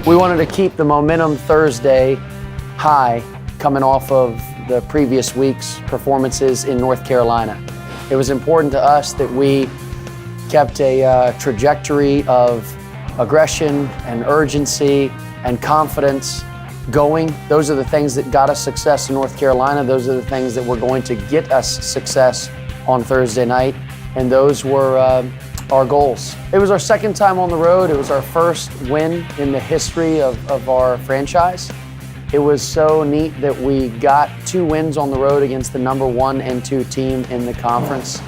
We wanted to keep the momentum Thursday high coming off of the previous week's performances in North Carolina. It was important to us that we kept a trajectory of aggression and urgency and confidence going. Those are the things that got us success in North Carolina. Those are the things that were going to get us success on Thursday night, and those were our goals. It was our second time on the road. It was our first win in the history of our franchise. It was so neat that we got 2 wins on the road against the number 1 and 2 team in the conference.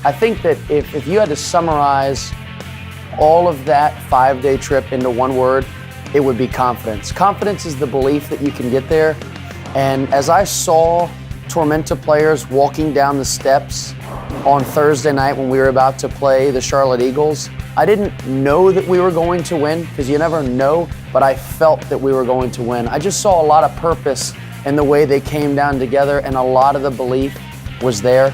I think that if you had to summarize all of that 5-day trip into one word, it would be confidence. Confidence is the belief that you can get there. And as I saw Tormenta players walking down the steps on Thursday night when we were about to play the Charlotte Eagles, I didn't know that we were going to win, because you never know, but I felt that we were going to win. I just saw a lot of purpose in the way they came down together, and a lot of the belief was there.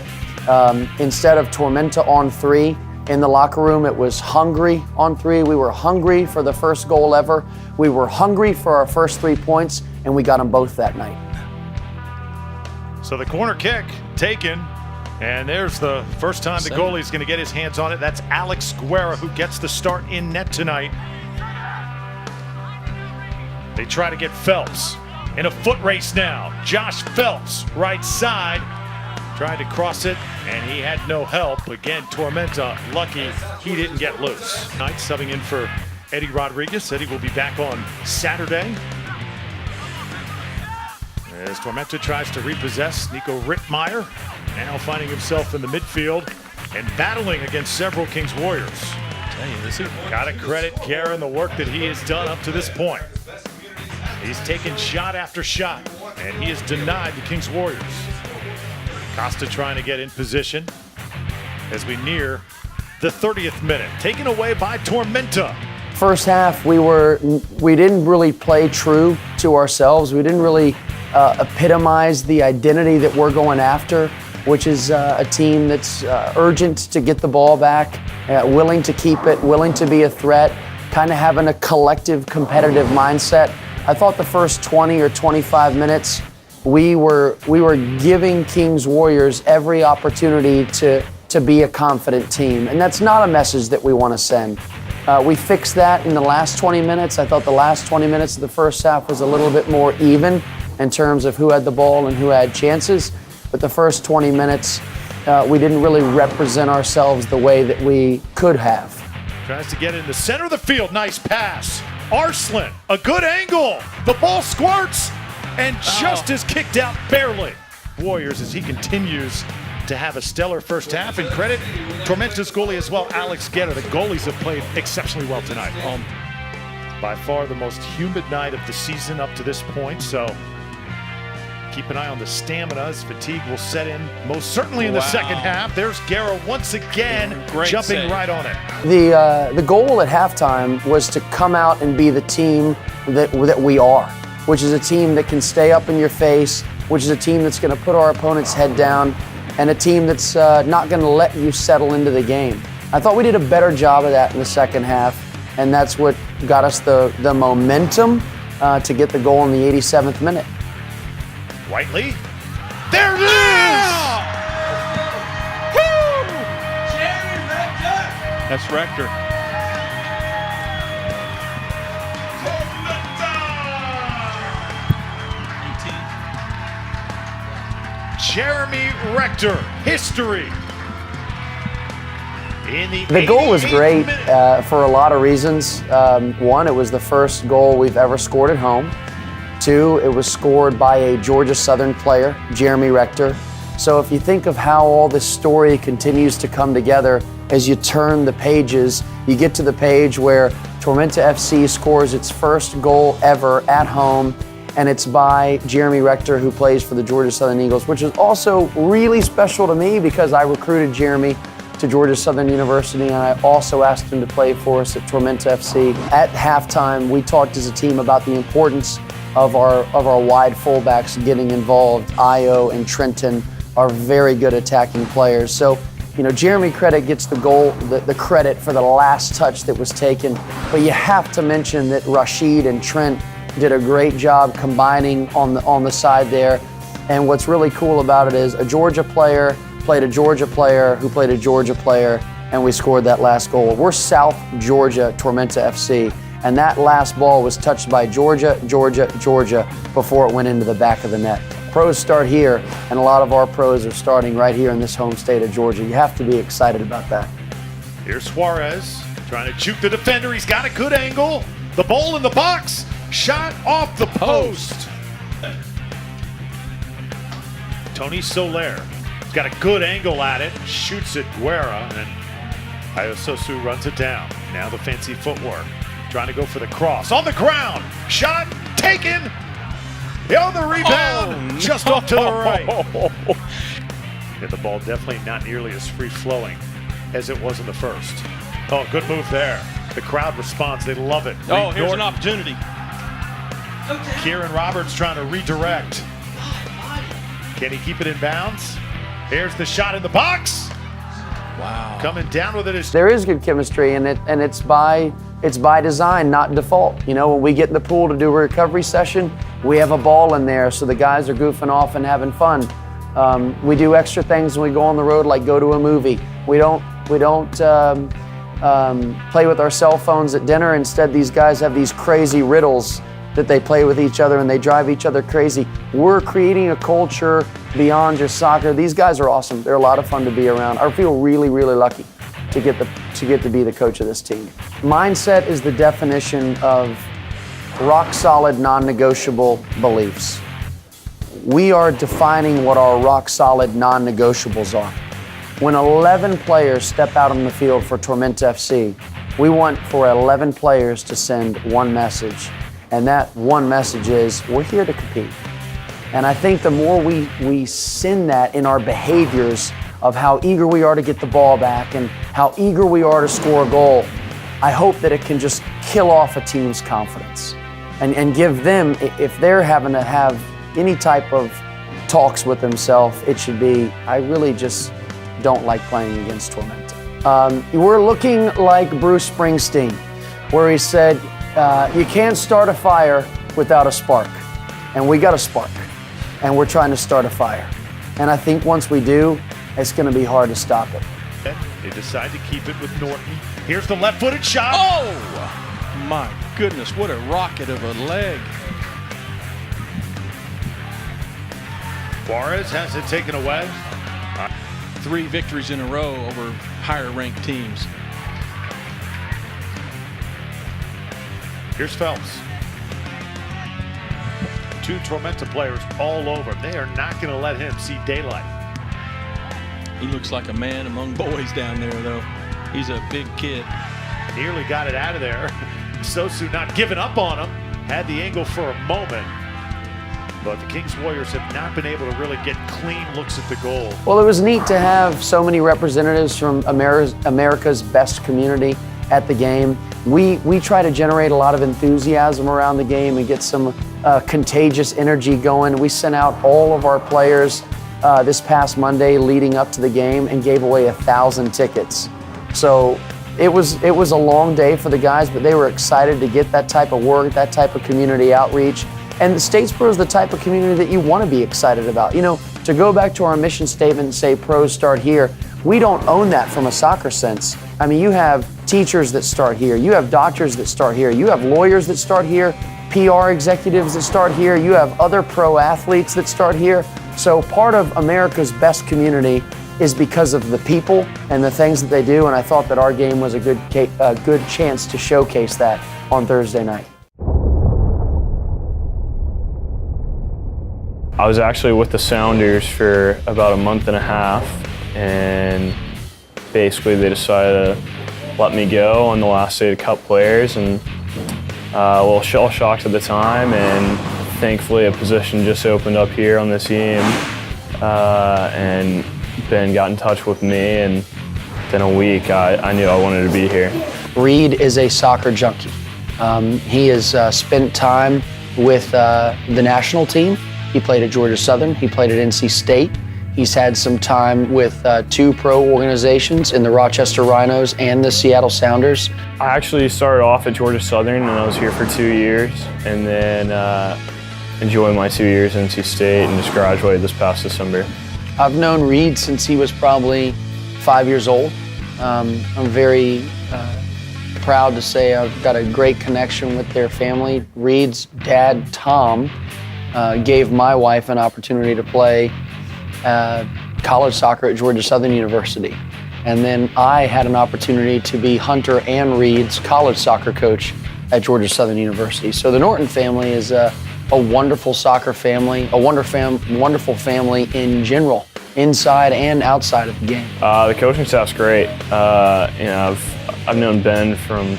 Instead of Tormenta on 3 in the locker room, it was hungry on 3. We were hungry for the first goal ever. We were hungry for our first 3 points, and we got them both that night. So the corner kick taken, and there's the first time the goalie's going to get his hands on it. That's Alex Guerra, who gets the start in net tonight. They try to get Phelps in a foot race now. Josh Phelps, right side, tried to cross it, and he had no help. Again, Tormenta lucky he didn't get loose. Knight subbing in for Eddie Rodriguez. Eddie will be back on Saturday. As Tormenta tries to repossess, Nico Rittmeyer now finding himself in the midfield and battling against several Kings Warriors. Gotta credit Guerra and the work that he has done up to this point. He's taken shot after shot, and he has denied the Kings Warriors. Costa trying to get in position as we near the 30th minute. Taken away by Tormenta. First half, we didn't really play true to ourselves. We didn't really epitomize the identity that we're going after, which is a team that's urgent to get the ball back, willing to keep it, willing to be a threat, kind of having a collective competitive mindset. I thought the first 20 or 25 minutes, we were giving Kings Warriors every opportunity to be a confident team, and that's not a message that we want to send. We fixed that in the last 20 minutes. I thought the last 20 minutes of the first half was a little bit more even in terms of who had the ball and who had chances, but the first 20 minutes, we didn't really represent ourselves the way that we could have. Tries to get in the center of the field. Nice pass. Arslan, a good angle. The ball squirts and just is kicked out barely. Warriors as he continues to have a stellar first half, and credit Tormenta's goalie as well, Alex Guerra. The goalies have played exceptionally well tonight. By far the most humid night of the season up to this point, so keep an eye on the stamina as fatigue will set in most certainly in the second half. There's Guerra once again jumping save. Right on it. The goal at halftime was to come out and be the team that we are, which is a team that can stay up in your face, which is a team that's going to put our opponent's head down, and a team that's not going to let you settle into the game. I thought we did a better job of that in the second half, and that's what got us the momentum to get the goal in the 87th minute. Whiteley, there it is! Woo! That's Rector. Jeremy Rector, history. The goal was great for a lot of reasons. One, it was the first goal we've ever scored at home. 2, it was scored by a Georgia Southern player, Jeremy Rector. So if you think of how all this story continues to come together as you turn the pages, you get to the page where Tormenta FC scores its first goal ever at home, and it's by Jeremy Rector, who plays for the Georgia Southern Eagles, which is also really special to me because I recruited Jeremy to Georgia Southern University, and I also asked him to play for us at Tormenta FC. At halftime, we talked as a team about the importance of our wide fullbacks getting involved. Io and Trenton are very good attacking players. So You know, Jeremy Credit gets the credit for the last touch that was taken, but you have to mention that Rashid and Trent did a great job combining on the side there. And what's really cool about it is a Georgia player played a Georgia player who played a Georgia player, and we scored that last goal. We're South Georgia Tormenta FC, and that last ball was touched by Georgia before it went into the back of the net. Pros start here, and a lot of our pros are starting right here in this home state of Georgia. You have to be excited about that. Here's Suarez trying to juke the defender. He's got a good angle. The ball in the box. Shot off the post. Tony Soler has got a good angle at it. Shoots at Guerra, and Ayososu runs it down. Now the fancy footwork. Trying to go for the cross. On the ground. Shot taken. On the rebound. Just off to the right. Yeah, the ball definitely not nearly as free-flowing as it was in the first. Oh, good move there. The crowd responds. They love it. Oh, here's an opportunity. Kieran Roberts trying to redirect. Can he keep it in bounds? Here's the shot in the box. Wow. Coming down with it is. There is good chemistry, and it's by design, not default. You know, when we get in the pool to do a recovery session, we have a ball in there, so the guys are goofing off and having fun. We do extra things when we go on the road, like go to a movie. We don't play with our cell phones at dinner. Instead, these guys have these crazy riddles that they play with each other, and they drive each other crazy. We're creating a culture beyond just soccer. These guys are awesome. They're a lot of fun to be around. I feel really, really lucky to get to be the coach of this team. Mindset is the definition of rock solid, non-negotiable beliefs. We are defining what our rock solid non-negotiables are. When 11 players step out on the field for Tormenta FC, we want for 11 players to send one message. And that one message is, we're here to compete. And I think the more we send that in our behaviors of how eager we are to get the ball back and how eager we are to score a goal, I hope that it can just kill off a team's confidence and give them, if they're having to have any type of talks with themselves, it should be, I really just don't like playing against Tormenta. We're looking like Bruce Springsteen, where he said, you can't start a fire without a spark. And we got a spark, and we're trying to start a fire. And I think once we do, it's going to be hard to stop it. They decide to keep it with Norton. Here's the left-footed shot. Oh, my goodness, what a rocket of a leg. Suarez has it taken away. 3 victories in a row over higher-ranked teams. Here's Phelps. 2 Tormenta players all over. They are not going to let him see daylight. He looks like a man among boys down there, though. He's a big kid. Nearly got it out of there. Sosu not giving up on him. Had the angle for a moment. But the Kings Warriors have not been able to really get clean looks at the goal. Well, it was neat to have so many representatives from America's best community at the game. We try to generate a lot of enthusiasm around the game and get some contagious energy going. We sent out all of our players this past Monday leading up to the game and gave away 1,000 tickets. So it was a long day for the guys, but they were excited to get that type of work, that type of community outreach. And the Statesboro is the type of community that you want to be excited about. You know, to go back to our mission statement and say pros start here, we don't own that from a soccer sense. I mean, you have teachers that start here, you have doctors that start here, you have lawyers that start here, PR executives that start here, you have other pro athletes that start here. So part of America's best community is because of the people and the things that they do, and I thought that our game was a good chance to showcase that on Thursday night. I was actually with the Sounders for about a month and a half, and basically they decided to let me go on the last day of Cup players, and a little shell shocked at the time, and thankfully a position just opened up here on the team, and Ben got in touch with me, and within a week I knew I wanted to be here. Reed is a soccer junkie. He has spent time with the national team. He played at Georgia Southern, he played at NC State, He's had some time with 2 pro organizations in the Rochester Rhinos and the Seattle Sounders. I actually started off at Georgia Southern, and I was here for 2 years, and then enjoyed my 2 years in NC State and just graduated this past December. I've known Reed since he was probably 5 years old. I'm very proud to say I've got a great connection with their family. Reed's dad, Tom, gave my wife an opportunity to play college soccer at Georgia Southern University. And then I had an opportunity to be Hunter and Reed's college soccer coach at Georgia Southern University. So the Norton family is a wonderful soccer family, a wonderful family in general, inside and outside of the game. The coaching staff's great. I've known Ben from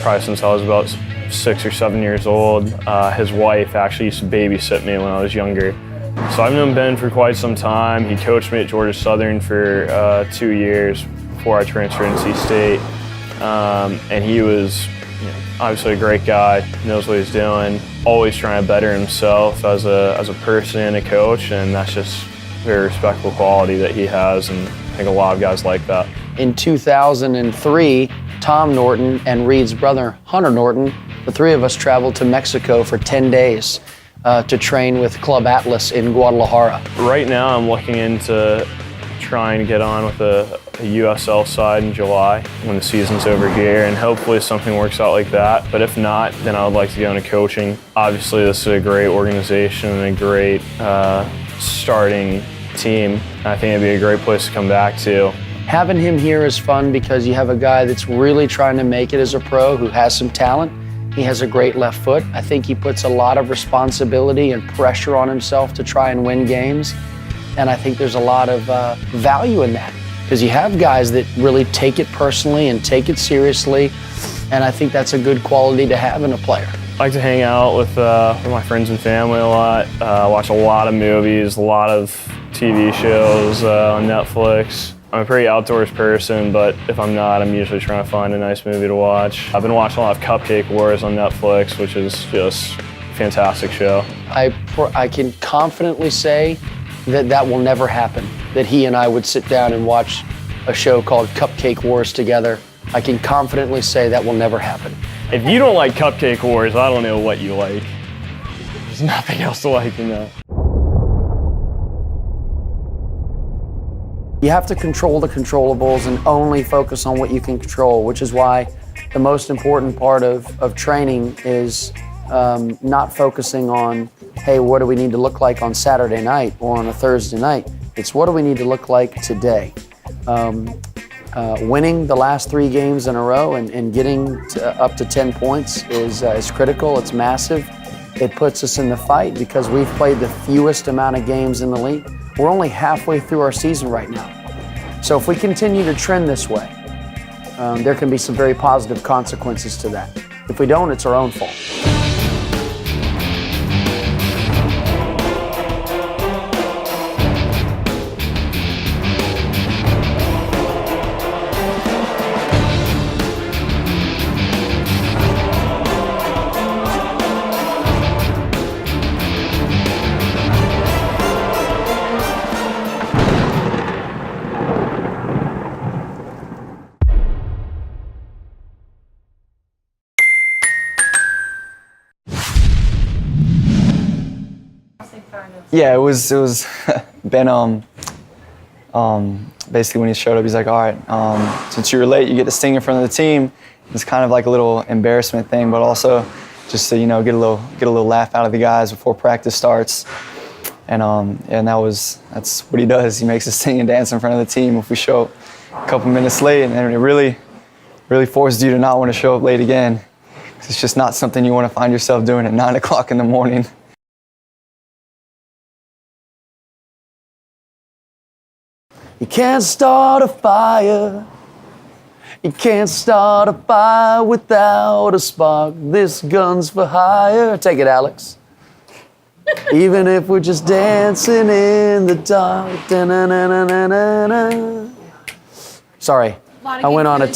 probably since I was about 6 or 7 years old. His wife actually used to babysit me when I was younger. So I've known Ben for quite some time. He coached me at Georgia Southern for 2 years before I transferred to NC State. And he was obviously a great guy, knows what he's doing, always trying to better himself as a person and a coach, and that's just very respectable quality that he has, and I think a lot of guys like that. In 2003, Tom Norton and Reed's brother, Hunter Norton, the 3 of us traveled to Mexico for 10 days to train with Club Atlas in Guadalajara. Right now I'm looking into trying to get on with a USL side in July when the season's over here, and hopefully something works out like that. But if not, then I would like to go into coaching. Obviously this is a great organization and a great starting team. I think it'd be a great place to come back to. Having him here is fun because you have a guy that's really trying to make it as a pro who has some talent. He has a great left foot. I think he puts a lot of responsibility and pressure on himself to try and win games. And I think there's a lot of value in that because you have guys that really take it personally and take it seriously. And I think that's a good quality to have in a player. I like to hang out with my friends and family a lot, watch a lot of movies, a lot of TV shows on Netflix. I'm a pretty outdoors person, but if I'm not, I'm usually trying to find a nice movie to watch. I've been watching a lot of Cupcake Wars on Netflix, which is just a fantastic show. I can confidently say that will never happen, that he and I would sit down and watch a show called Cupcake Wars together. I can confidently say that will never happen. If you don't like Cupcake Wars, I don't know what you like. There's nothing else to like in that. You have to control the controllables and only focus on what you can control, which is why the most important part of training is not focusing on, hey, what do we need to look like on Saturday night or on a Thursday night? It's what do we need to look like today? Winning the last 3 games in a row and getting up to 10 points is critical. It's massive. It puts us in the fight because we've played the fewest amount of games in the league. We're only halfway through our season right now. So if we continue to trend this way, there can be some very positive consequences to that. If we don't, it's our own fault. Yeah, it was Ben, basically when he showed up, he's like, all right, since you were late, you get to sing in front of the team. It's kind of like a little embarrassment thing, but also just to, get a little laugh out of the guys before practice starts. And that's what he does. He makes us sing and dance in front of the team if we show up a couple minutes late, and it really forces you to not want to show up late again. It's just not something you want to find yourself doing at 9 o'clock in the morning. You can't start a fire. You can't start a fire without a spark. This gun's for hire. Take it, Alex. Even if we're just dancing in the dark. Da-na-na-na-na-na. Sorry, I went on a